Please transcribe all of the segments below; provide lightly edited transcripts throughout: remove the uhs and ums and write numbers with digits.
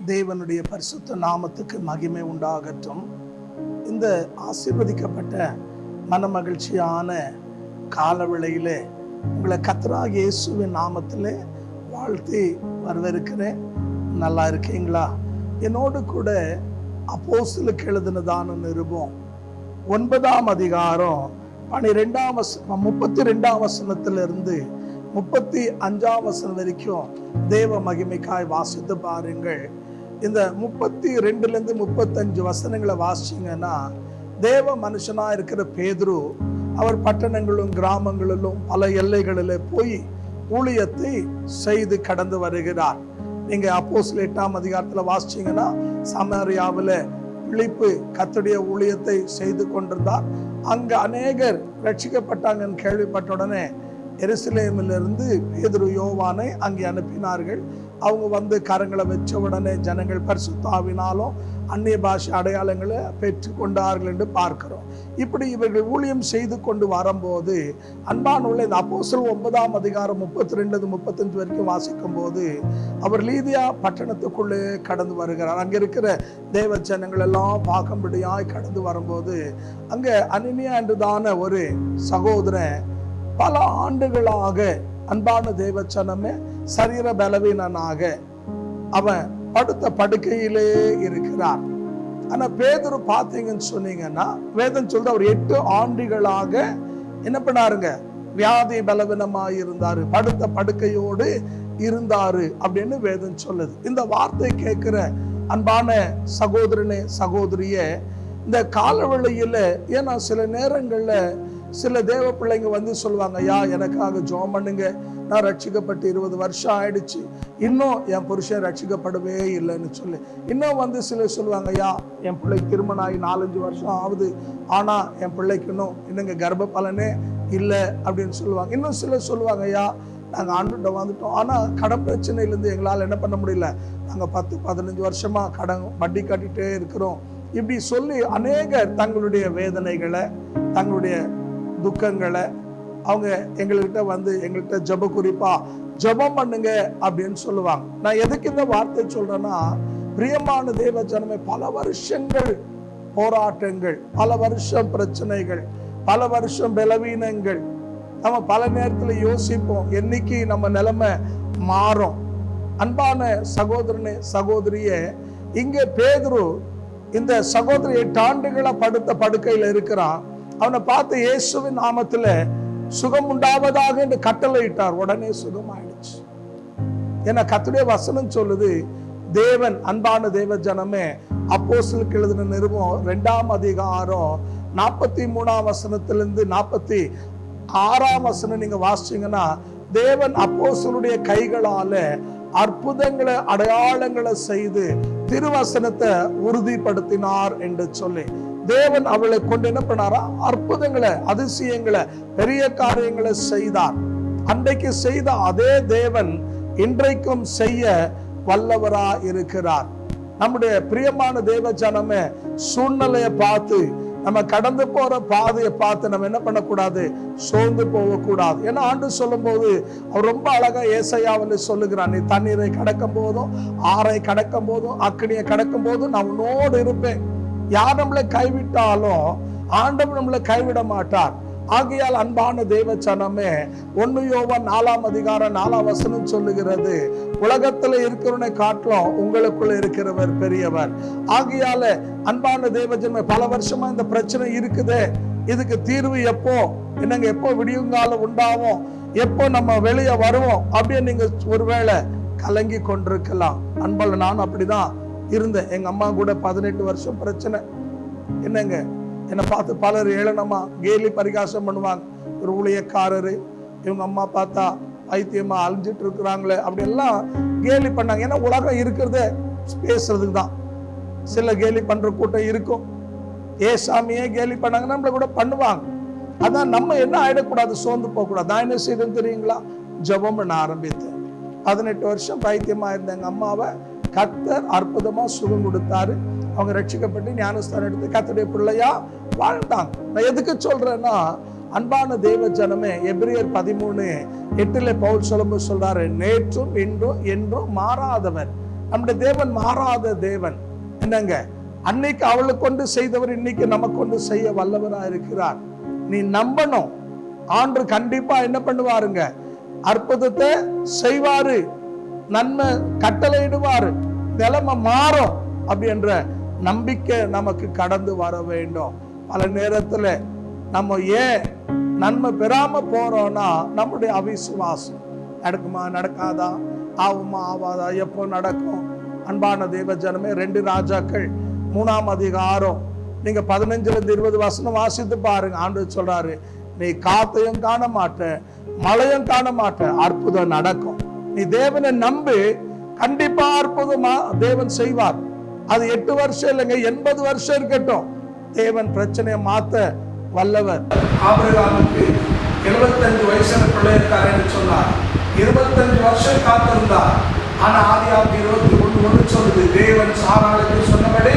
தேவனுடைய பரிசுத்த நாமத்துக்கு மகிமை உண்டாகட்டும். இந்த ஆசீர்வதிக்கப்பட்ட மனமகிழ்ச்சியான காலவேளையிலே உங்களை கர்த்தராகிய இயேசுவின் நாமத்திலே வாழ்த்தி வரவேற்கிறேன். நல்லா இருக்கீங்களா? என்னோடு கூட அப்போஸ்தலருக்கு எழுதினதான நிருபம் 9ஆம் அதிகாரம் 32ஆம் வசனத்திலிருந்து 35ஆம் வசனம் வரைக்கும் தேவ மகிமைக்காய் வாசித்து பாருங்கள். இந்த 32லேருந்து 35 வசனங்களை வாசிச்சிங்கன்னா, தேவ மனுஷனா இருக்கிற பேதுரு அவர் பட்டணங்களும் கிராமங்களிலும் பல எல்லைகளில் போய் ஊழியத்தை செய்து கடந்து வருகிறார். நீங்க அப்போஸ்தலர் 8ஆம் அதிகாரத்தில் வாசிச்சீங்கன்னா, சமாரியாவில் பிலிப்பு கர்த்தருடைய ஊழியத்தை செய்து கொண்டிருந்தார். அங்க அநேகர் ரட்சிக்கப்பட்டாங்கன்னு கேள்விப்பட்ட உடனே எருசலேமிலிருந்து பேதுரு யோவானை அங்கே அனுப்பினார்கள். அவங்க வந்து கரங்களை வச்ச உடனே ஜனங்கள் பரிசுத்த ஆவினாலும் அந்நிய பாஷை அடையாளங்களை பெற்று கொண்டார்கள் என்று பார்க்கிறோம். இப்படி இவர்கள் ஊழியம் செய்து கொண்டு வரும்போது, அன்பானுள்ள இந்த அப்போஸ்தலர் 9ஆம் அதிகாரம் 32-35 வரைக்கும் வாசிக்கும் போது, அவர் லீதியா பட்டணத்துக்குள்ளே கடந்து வருகிறார். அங்க இருக்கிற தேவ ஜனங்கள் எல்லாம் பார்க்கும்படியாய் கடந்து வரும்போது, அங்க அனனியா என்றுதான ஒரு சகோதரன் பல ஆண்டுகளாக, அன்பான தேவச்சனமே, சரீர பலவீனனாக அவன் படுத்த படுக்கையிலே இருக்கிறார். ஆனா பேதுரு பார்த்தீங்கன்னு சொன்னீங்கன்னா, வேதம் சொல்ற அவர் 8 ஆண்டுகளாக என்ன பண்ணாருங்க, வியாதி பலவீனமாய் இருந்தாரு, படுத்த படுக்கையோடு இருந்தாரு அப்படின்னு வேதம் சொல்லுது. இந்த வார்த்தை கேட்கிற அன்பான சகோதரனே சகோதரியே, இந்த காலவெளியில, ஏன்னா சில நேரங்கள்ல சில தேவ பிள்ளைங்க வந்து சொல்லுவாங்க, ஐயா எனக்காக ஜெபம் பண்ணுங்க, நான் ரட்சிக்கப்பட்டு 20 வருஷம் ஆயிடுச்சு, இன்னும் என் புருஷன் ரட்சிக்கப்படவே இல்லைன்னு சொல்லி. இன்னும் வந்து சிலர் சொல்லுவாங்க, ஐயா என் பிள்ளைக்கு திருமணம் ஆகி 4-5 வருஷம் ஆகுது, ஆனா என் பிள்ளைக்கு இன்னுங்க கர்ப்ப பலனே இல்லை அப்படின்னு சொல்லுவாங்க. இன்னும் சிலர் சொல்லுவாங்க, ஐயா நாங்கள் ஆண்டுகிட்ட வந்துட்டோம், ஆனால் கடன் பிரச்சனையிலேருந்து எங்களால் என்ன பண்ண முடியல, நாங்கள் 10-15 வருஷமா கடன் வட்டி கட்டிகிட்டே இருக்கிறோம். இப்படி சொல்லி அநேகர் தங்களுடைய வேதனைகளை, தங்களுடைய துக்கங்களை அவங்க எங்கள்கிட்ட ஜெப குறிப்பா ஜெபம் பண்ணுங்க அப்படின்னு சொல்லுவாங்க. நான் எதுக்கு இந்த வார்த்தை சொல்றேன்னா, பிரியமான தேவ ஜனமே, பல வருஷங்கள் போராட்டங்கள், பல வருஷம் பிரச்சனைகள், பல வருஷம் பலவீனங்கள், நம்ம பல நேரத்தில் யோசிப்போம் என்னைக்கு நம்ம நிலைமை மாறும். அன்பான சகோதரனே சகோதரியே, இங்கே பேதுரு இந்த சகோதரி 8 ஆண்டுகளா படுத்த படுக்கையில் இருக்கிறான். அவனை பார்த்து இயேசுவின் நாமத்துல சுகம் உண்டாவதாக என்று கட்டளையிட்டார். உடனே சுகம் ஆயிடுச்சு. ஏன்னா கர்த்தருடைய வசனம் சொல்லுது, தேவன், அன்பான தேவ ஜனமே, அப்போஸ்தலருக்கு எழுதின நிருபம் 2ஆம் அதிகாரம் 43ஆம் வசனத்திலிருந்து 46ஆம் வசனம் நீங்க வாசிச்சீங்கன்னா, தேவன் அப்போஸ்தலருடைய கைகளால அற்புதங்களை அடையாளங்களை செய்து திருவசனத்தை உறுதிப்படுத்தினார் என்று சொல்லி, தேவன் அவளை கொண்டு என்ன பண்ணாரா, அற்புதங்களை, அதிசயங்களை, பெரிய காரியங்களை செய்தார். அன்றைக்கு செய்த அதே தேவன் இன்றைக்கும் செய்ய வல்லவரா இருக்கிறார். நம்முடைய பிரியமான தேவ ஜனமே, சூழ்நிலையை பார்த்து, நம்ம கடந்து போற பாதையை பார்த்து நம்ம என்ன பண்ணக்கூடாது, சோர்ந்து போகக்கூடாது. ஏன்னா ஆண்டு சொல்லும் போது அவர் ரொம்ப அழகா ஏசாயாவில் சொல்லுகிறார், நீ தண்ணீரை கடக்கும் போதும், ஆறை கடக்கும் போதும், அக்கினியை கடக்கும் போதும் நான் உன்னோடு இருப்பேன். யார் நம்மளை கைவிட்டாலும் ஆண்டவர் நம்மளை கைவிட மாட்டார். ஆகையால் அன்பான தேவ ஜனமே, 1 யோவான் 4ஆம் அதிகாரம் 4ஆம் வசனம் சொல்லுகிறது, உலகத்துல இருக்கிறவனை காட்டிலும் உங்களுக்குள்ள இருக்கிறவர் பெரியவர். ஆகையால அன்பான தேவ ஜனமே, பல வருஷமா இந்த பிரச்சனை இருக்குதே, இதுக்கு தீர்வு எப்போ, என்னங்க எப்போ விடியுங்காலம் உண்டாகும், எப்போ நம்ம வெளியே வருவோம் அப்படின்னு நீங்க ஒருவேளை கலங்கி கொண்டிருக்கலாம். அன்பால நான் அப்படிதான் இருந்தேன். எங்க அம்மா கூட 18 வருஷம் பிரச்சனை. என்னங்க, என்னை பார்த்து பலர் ஏளனமா கேலி பரிகாசம் பண்ணுவாங்க. ஒரு ஊழியக்காரரு, இவங்க அம்மா பார்த்தா பைத்தியமா அழிஞ்சிட்டு இருக்கிறாங்களே அப்படியெல்லாம் கேலி பண்ணாங்க. ஏன்னா உலகம் இருக்கிறத பேசுறதுக்கு தான். சில கேலி பண்ற கூட்டம் இருக்கும். சாமியே கேலி பண்ணாங்க, நம்மள கூட பண்ணுவாங்க. அதான் நம்ம என்ன ஆயிடக்கூடாது, சோர்ந்து போக கூடாது. நான் என்ன செய்தேன்னு தெரியுங்களா, ஜெபம் பண்ண ஆரம்பித்தேன். 18 வருஷம் பைத்தியமா இருந்த எங்க அம்மாவை கர்த்தர் அற்புதமா சுகம் கொடுத்தாரு. அவங்க ரட்சிக்கப்பட்டு ஞானஸ்தானம் எடுத்து கர்த்தருடைய பிள்ளையா வாழ்ந்தாங்க. நான் எதுக்கு சொல்றேன்னா, அன்பான தேவ ஜனமே, எபிரேயர் 13:8 பவுல் சொல்லும்போது சொல்றாரு, நேற்றும் இன்றும் என்றும் மாறாதவர், நம்முடைய தேவன் மாறாத தேவன். என்னங்க, அன்னைக்கு அவளை கொண்டு செய்தவர் இன்னைக்கு நமக்கு கொண்டு செய்ய வல்லவரா இருக்கிறார். நீ நம்பணும். ஆண்டு கண்டிப்பா என்ன பண்ணுவாருங்க, அற்புதத்தை செய்வாரு, நன்மை கட்டளையிடுவாரு, நிலைமை மாறும் அப்படின்ற நம்பிக்கை நமக்கு கடந்து வர வேண்டும். பல நேரத்துல நம்ம ஏன் நன்மை பெறாம போறோம்னா நம்முடைய அவிசுவாசம். நடக்குமா நடக்காதா, ஆகுமா ஆவாதா, எப்போ நடக்கும்? அன்பான தேவ ஜனமே, 2 ராஜாக்கள் 3ஆம் அதிகாரம் நீங்க 15-20 வசனம் வாசித்து பாருங்க. ஆண்டவர் சொல்றாரு, நீ காத்தையும் காண மாட்ட, மழையும் காண மாட்ட, அற்புதம் நடக்கும். நீ தேவனை நம்பு, கண்டிப்பா அற்புதமா தேவன் செய்வார். அது 8 வருஷம் இல்லைங்க, 80 வருஷம் இருக்கட்டும், தேவன் பிரச்சனையை மாத்த வல்லவர். ஆபிரகாமுக்கு 75 வயசுல பிள்ளை இருக்காருன்னு சொன்னார். 25 வருஷம் காத்திருந்தார். ஆனா ஆதியாகமம் 21:1 சொல்லுது, தேவன் சாராளுக்கு சொன்னபடி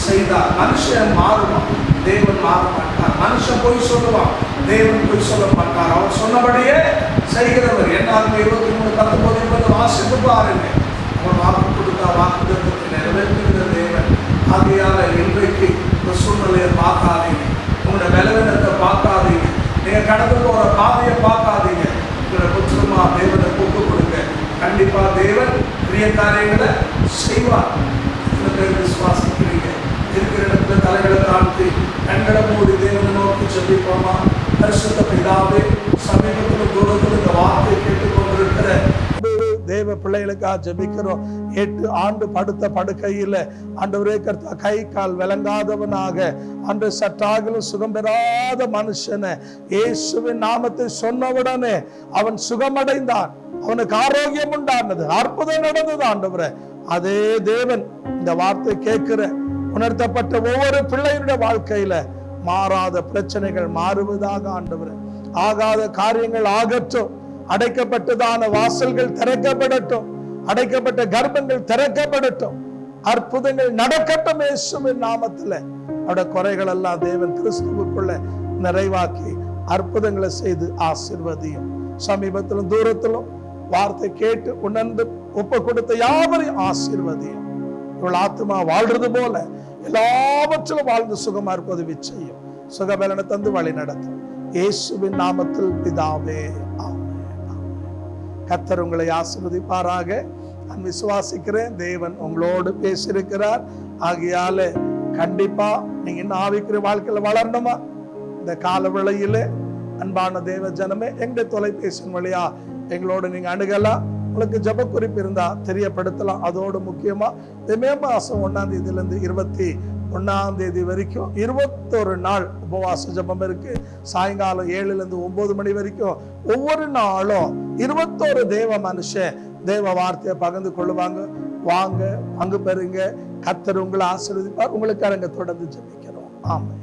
செய்தார். மனுஷன் மாறுவான், தேவன் மாற மாட்டார். மனுஷன் போய் சொல்லுவான், தேவன் போய் சொல்ல மாட்டார். அவர் சொன்னபடியே செய்கிறவர். என்னாலும் 23:19 வாசித்து பாருங்க. அவர் வாக்கு கொடுத்தா வாக்குத்தத்தத்தை நிறைவேற்றுகிற தேவன். ஆகையால இன்றைக்கு இந்த சூழ்நிலையை பார்க்காதீங்க, உங்களோட பலவீனத்தை பார்க்காதீங்க, நீங்க கடந்து போற பாதையை பார்க்காதீங்க. உங்களோட புத்திரமா தேவனை கூப்பிட்டு கொடுங்க. கண்டிப்பா தேவன் பெரிய காரியங்களை செய்வார். இத்தனை பேர் விசுவாசிக்கிறீங்க? இருக்கிற இடத்துல தலைகளை தாழ்த்தி கண்களை மூடி தேவனை நோக்கி சொல்லிப்போமா? பரிசுத்த பிதாவே, சமீபத்தில் தூரத்தில் இந்த வார்த்தை கேட்டுக்கொண்டிருக்கிற தேவ பிள்ளைகளுக்காக ஜெபிக்கிறோம். 8 ஆண்டு படுத்த படுக்கையில் ஆண்டவரே கர்த்தா, கை கால் விளங்காதவனாக அன்று சற்றாகிலும் சுகம் பெறாத மனுஷனை இயேசுவின் நாமத்தை சொன்னவுடனே அவன் சுகமடைந்தான், அவனுக்கு ஆரோக்கியம் உண்டானது, அற்புதம் நடந்தது. ஆண்டவரே, அதே தேவன் இந்த வார்த்தை கேட்கிற உணர்த்தப்பட்ட ஒவ்வொரு பிள்ளையுடைய வாழ்க்கையில மாறாத பிரச்சனைகள் மாறுவதாக. ஆண்டவரே, ஆகாத காரியங்கள் ஆகட்டும், அடைக்கப்பட்டதான வாசல்கள் திறக்கப்படட்டும், அடைக்கப்பட்ட கர்ப்பங்கள் திறக்கப்படட்டும், அற்புதங்கள் நடக்கட்டும் இயேசுவின் நாமத்துல. அவருடைய குறைகள் எல்லாம் தேவன் கிறிஸ்துவுக்குள்ள நிறைவாக்கி அற்புதங்களை செய்து ஆசீர்வதியும். சமீபத்திலும் தூரத்திலும் வார்த்தை கேட்டு உணர்ந்து ஒப்பு கொடுத்த யாவரையும் ஆசீர்வதியும். இவள் ஆத்மா வாழ்றது போல எல்லாவற்றிலும் வாழ்ந்து சுகமா இருப்பது விச்சயம். சுகபலனை தந்து வழி நடத்தும் இயேசுவின் நாமத்தில் பிதாவே, ஆமென். கர்த்தர் உங்களை ஆசீர்வதிப்பாராக. நான் விசுவாசிக்கிறேன், தேவன் உங்களோடு பேசியிருக்கிறார். ஆகையால கண்டிப்பா நீங்க இன்னும் ஆவிக்குரிய வாழ்க்கையில வளரணுமா? இந்த கால வேளையில அன்பான தேவ ஜனமே, எங்க தொலைபேசியின் வழியா எங்களோடு நீங்க அணுகலாம். உங்களுக்கு ஜப குறிப்பு இருந்தா தெரியப்படுத்தலாம். அதோடு முக்கியமா மே மாசம் 1ஆம் தேதியிலிருந்து 21ஆம் தேதி வரைக்கும் 21 நாள் உபவாச ஜபம் இருக்கு. சாயங்காலம் 7லிருந்து 9 மணி வரைக்கும் ஒவ்வொரு நாளும் 21 தேவ மனுஷன் தேவ வார்த்தையை பகிர்ந்து கொள்ளுவாங்க. வாங்க, பங்கு பெறுங்க. கர்த்தர் உங்களை ஆசீர்வதிப்பார். உங்களுக்கு அரங்க தொடர்ந்து ஜெபிக்கிறோம். ஆமென்.